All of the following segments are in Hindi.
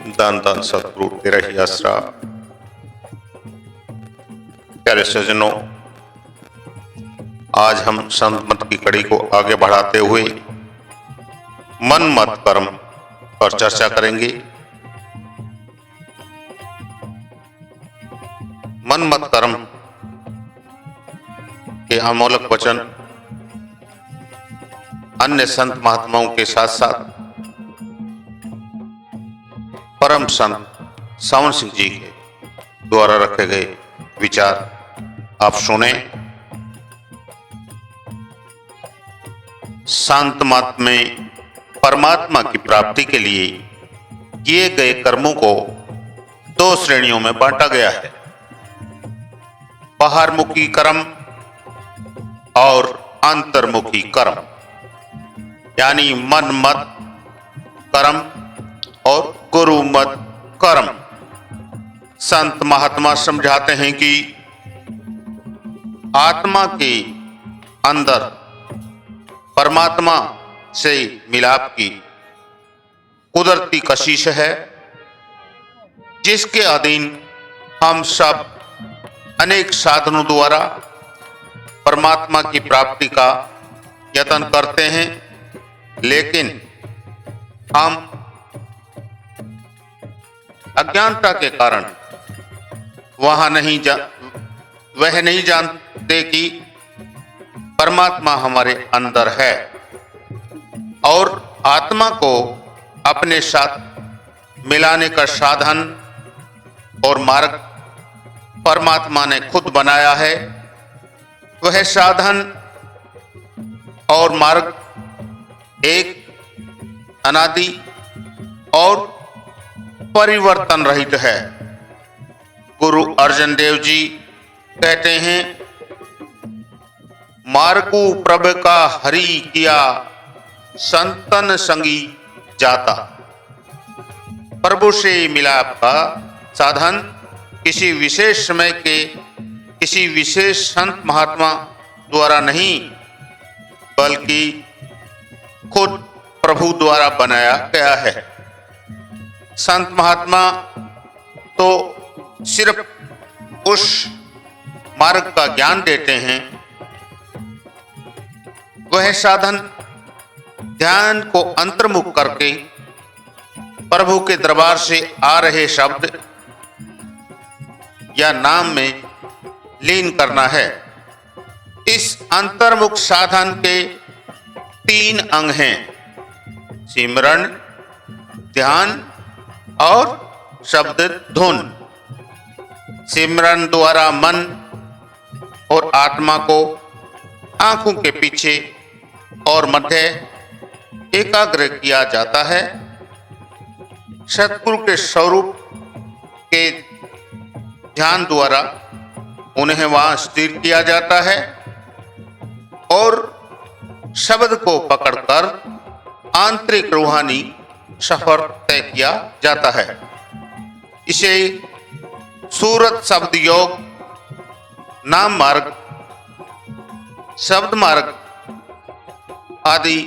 दान दान सतगुरु तेरा ही आसरा। प्यारे सज्जनों, आज हम संत मत की कड़ी को आगे बढ़ाते हुए मन मत कर्म पर चर्चा करेंगे। मन मत कर्म के अमोलक वचन अन्य संत महात्माओं के साथ साथ परम संत सावन सिंह जी के द्वारा रखे गए विचार आप सुने। शांत मत में परमात्मा की प्राप्ति के लिए किए गए कर्मों को दो श्रेणियों में बांटा गया है, बाहरमुखी कर्म और अंतर्मुखी कर्म, यानी मन मत कर्म और गुरु मत कर्म। संत महात्मा समझाते हैं कि आत्मा के अंदर परमात्मा से मिलाप की कुदरती कशिश है, जिसके अधीन हम सब अनेक साधनों द्वारा परमात्मा की प्राप्ति का यत्न करते हैं, लेकिन हम अज्ञानता के कारण वह नहीं जानते कि परमात्मा हमारे अंदर है और आत्मा को अपने साथ मिलाने का साधन और मार्ग परमात्मा ने खुद बनाया है। वह साधन और मार्ग एक अनादि और परिवर्तन रहित है। गुरु अर्जन देव जी कहते हैं, मार्गु प्रभ का हरि किया संतन संगी जाता। प्रभु से मिलाप का साधन किसी विशेष समय के किसी विशेष संत महात्मा द्वारा नहीं, बल्कि खुद प्रभु द्वारा बनाया गया है। संत महात्मा तो सिर्फ उस मार्ग का ज्ञान देते हैं, वह साधन ध्यान को अंतर्मुख करके प्रभु के दरबार से आ रहे शब्द या नाम में लीन करना है। इस अंतर्मुख साधन के 3 अंग हैं, सिमरन, ध्यान और शब्द धुन। सिमरन द्वारा मन और आत्मा को आंखों के पीछे और मध्य एकाग्र किया जाता है। सतगुरु के स्वरूप के ध्यान द्वारा उन्हें वहां स्थिर किया जाता है और शब्द को पकड़कर आंतरिक रूहानी सफर तय किया जाता है। इसे सूरत शब्द योग, नाम मार्ग, शब्द मार्ग आदि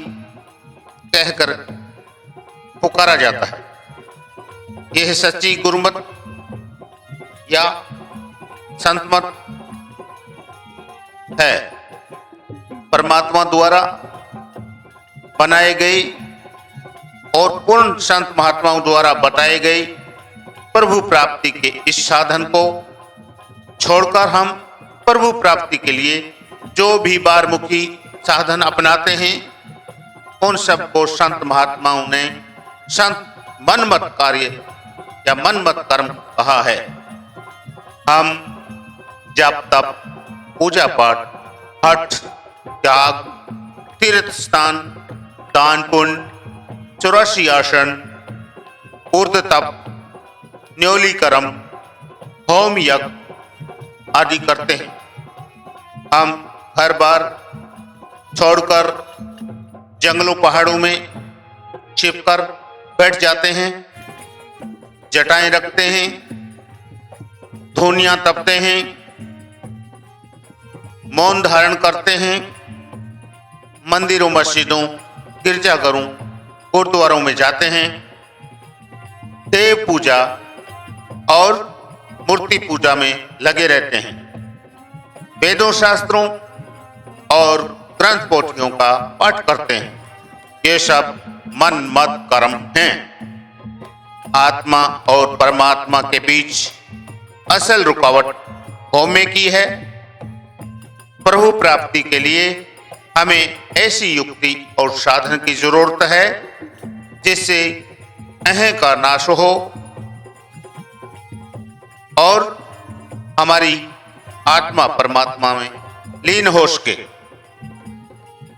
कहकर पुकारा जाता है। यह सच्ची गुरुमत या संतमत है। परमात्मा द्वारा बनाए गए और पूर्ण संत महात्माओं द्वारा बताए गए प्रभु प्राप्ति के इस साधन को छोड़कर हम प्रभु प्राप्ति के लिए जो भी बारमुखी साधन अपनाते हैं, उन सब को संत महात्माओं ने संत मनमत कार्य या मनमत कर्म कहा है। हम जप तप, पूजा पाठ, हठ, त्याग, तीर्थ स्थान, दान पुण्य, 84 आसन, ऊर्ध्व तप, न्योली कर्म, होम यज्ञ आदि करते हैं। हम हर बार छोड़कर जंगलों पहाड़ों में छिपकर बैठ जाते हैं, जटाएं रखते हैं, धुनियां तपते हैं, मौन धारण करते हैं, मंदिरों, मस्जिदों, गिरजाघरों, गुरुद्वारों में जाते हैं, देव देव पूजा और मूर्ति पूजा में लगे रहते हैं। वेदों, शास्त्रों और ग्रंथ पोथियों का पाठ करते हैं। ये सब मन मत कर्म हैं। आत्मा और परमात्मा के बीच असल रुकावट होमे की है। प्रभु प्राप्ति के लिए हमें ऐसी युक्ति और साधन की जरूरत है जिससे अहं का नाश हो और हमारी आत्मा परमात्मा में लीन हो सके।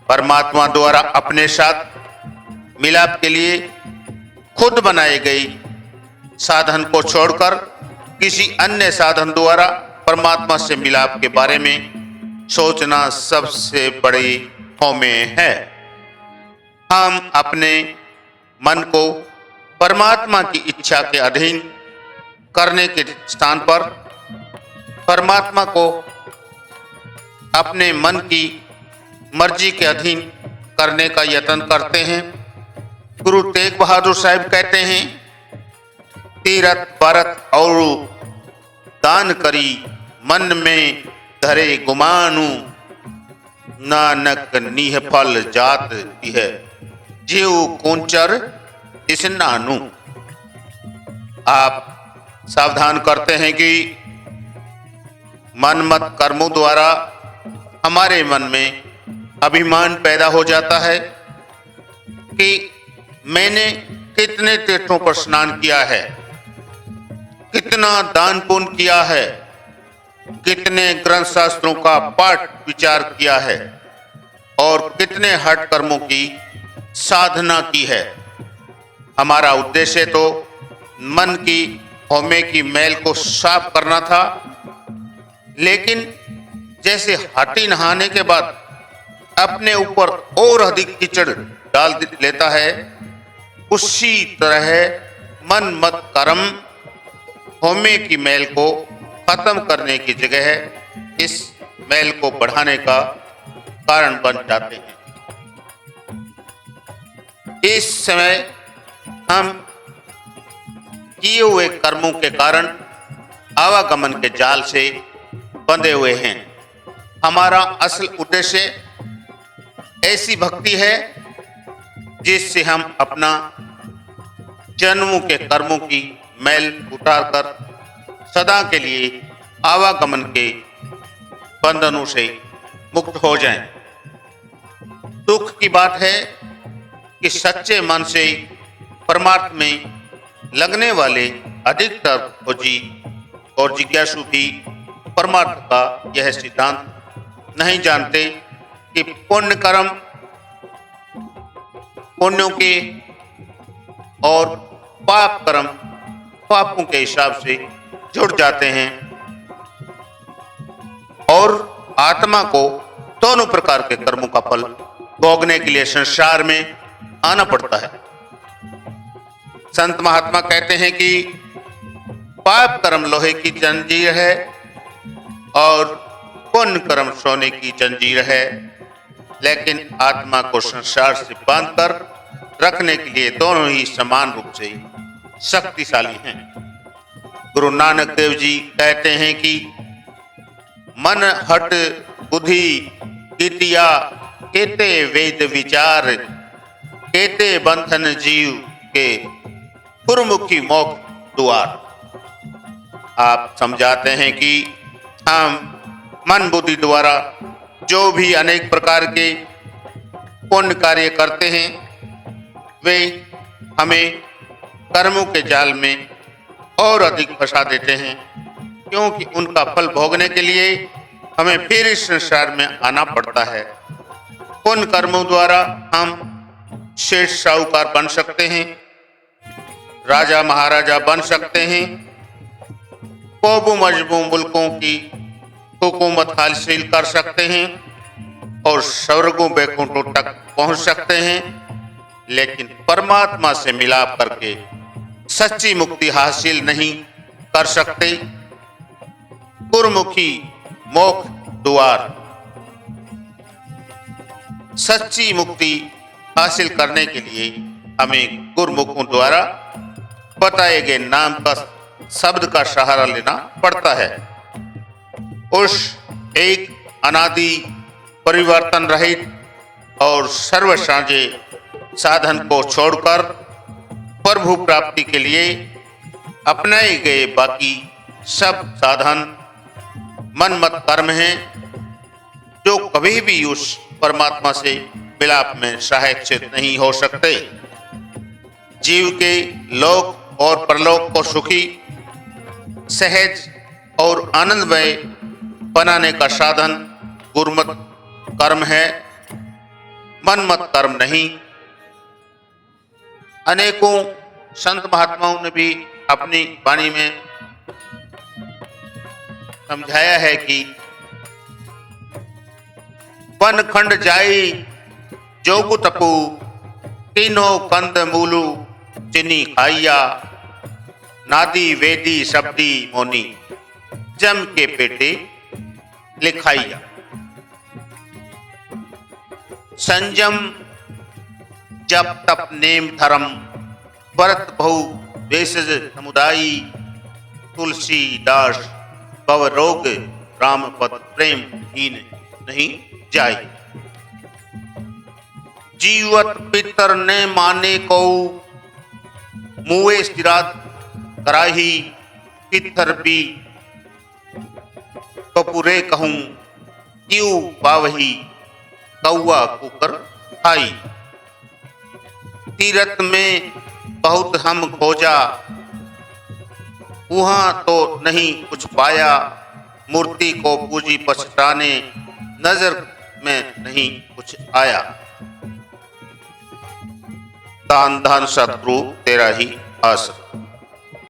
परमात्मा द्वारा अपने साथ मिलाप के लिए खुद बनाई गई साधन को छोड़कर किसी अन्य साधन द्वारा परमात्मा से मिलाप के बारे में सोचना सबसे बड़ी होमे है। हम अपने मन को परमात्मा की इच्छा के अधीन करने के स्थान पर परमात्मा को अपने मन की मर्जी के अधीन करने का यत्न करते हैं। गुरु तेग बहादुर साहिब कहते हैं, तीरथ परत और दान करी मन में धरे गुमानु, नानक नीह फल जात है जीव कोंचर स्नानु। आप सावधान करते हैं कि मन मत कर्मों द्वारा हमारे मन में अभिमान पैदा हो जाता है कि मैंने कितने तीर्थों पर स्नान किया है, कितना दान पुण्य किया है, कितने ग्रंथ शास्त्रों का पाठ विचार किया है और कितने हठ कर्मों की साधना की है। हमारा उद्देश्य तो मन की होमे की मैल को साफ करना था, लेकिन जैसे हाथी नहाने के बाद अपने ऊपर और अधिक कीचड़ डाल लेता है, उसी तरह मन मत कर्म होमे की मैल को खत्म करने की जगह इस मैल को बढ़ाने का कारण बन जाते हैं। इस समय हम किए हुए कर्मों के कारण आवागमन के जाल से बंधे हुए हैं। हमारा असल उद्देश्य ऐसी भक्ति है जिससे हम अपना जन्मों के कर्मों की मैल उतारकर सदा के लिए आवागमन के बंधनों से मुक्त हो जाएं। दुख की बात है कि सच्चे मन से परमार्थ में लगने वाले अधिकतर खोजी और जिज्ञासु भी परमार्थ का यह सिद्धांत नहीं जानते कि पुण्य कर्म पुण्यों के और पाप कर्म पापों के हिसाब से जुड़ जाते हैं और आत्मा को दोनों प्रकार के कर्मों का फल भोगने के लिए संसार में आना पड़ता है। संत महात्मा कहते हैं कि पाप कर्म लोहे की जंजीर है और पुण्य कर्म सोने की जंजीर है, लेकिन आत्मा को संसार से बांधकर रखने के लिए दोनों ही समान रूप से शक्तिशाली हैं। गुरु नानक देव जी कहते हैं कि मन हट बुद्धि कितिया केते वेद विचार केते बंधन जीव के गुरुमुखी मोक्ष द्वार। आप समझाते हैं कि हम मन बुद्धि द्वारा जो भी अनेक प्रकार के पुण्य कार्य करते हैं वे हमें कर्मों के जाल में और अधिक फंसा देते हैं, क्योंकि उनका फल भोगने के लिए हमें फिर इस संसार में आना पड़ता है। पुण्य कर्मों द्वारा हम शेष साहूकार बन सकते हैं, राजा महाराजा बन सकते हैं, कोबू मजबू मुल्कों की हुकूमत हासिल कर सकते हैं और स्वर्गों बैकुंठों तक पहुंच सकते हैं, लेकिन परमात्मा से मिलाप करके सच्ची मुक्ति हासिल नहीं कर सकते। गुरुमुखी मोक्ष द्वार। सच्ची मुक्ति हासिल करने के लिए हमें गुरुमुखों द्वारा बताए गए नाम का शब्द का सहारा लेना पड़ता है। उस एक अनादि परिवर्तन रहित और सर्वसाझे साधन को छोड़कर प्रभु प्राप्ति के लिए अपनाए गए बाकी सब साधन मनमत कर्म हैं, जो कभी भी उस परमात्मा से मिलाप में सहायक सिद्ध नहीं हो सकते। जीव के लोक और परलोक को सुखी, सहज और आनंदमय बनाने का साधन गुरुमत कर्म है, मनमत कर्म नहीं। अनेकों संत महात्माओं ने भी अपनी वाणी में समझाया है कि वन खंड जाई जोगु तपु, तीनों कंद मूलु चिनी खाइया, नादी वेदी शब्दी मोनी, जम के पेटे लिखाइया। संयम जप तप नेम धर्म, व्रत बहु भेषज समुदायी, तुलसी दास भव रोग, राम पद प्रेम हीन नहीं जाई। जीवत पितर ने माने को, मुए सिरात कराही, पितर भी कपूरे कहूं, क्यों पावही कौआ कुकर खाई। तीरथ में बहुत हम खोजा, वहां तो नहीं कुछ पाया, मूर्ति को पूजी पछताने, नजर में नहीं कुछ आया। दान धन सतगुरु तेरा ही आश्रय।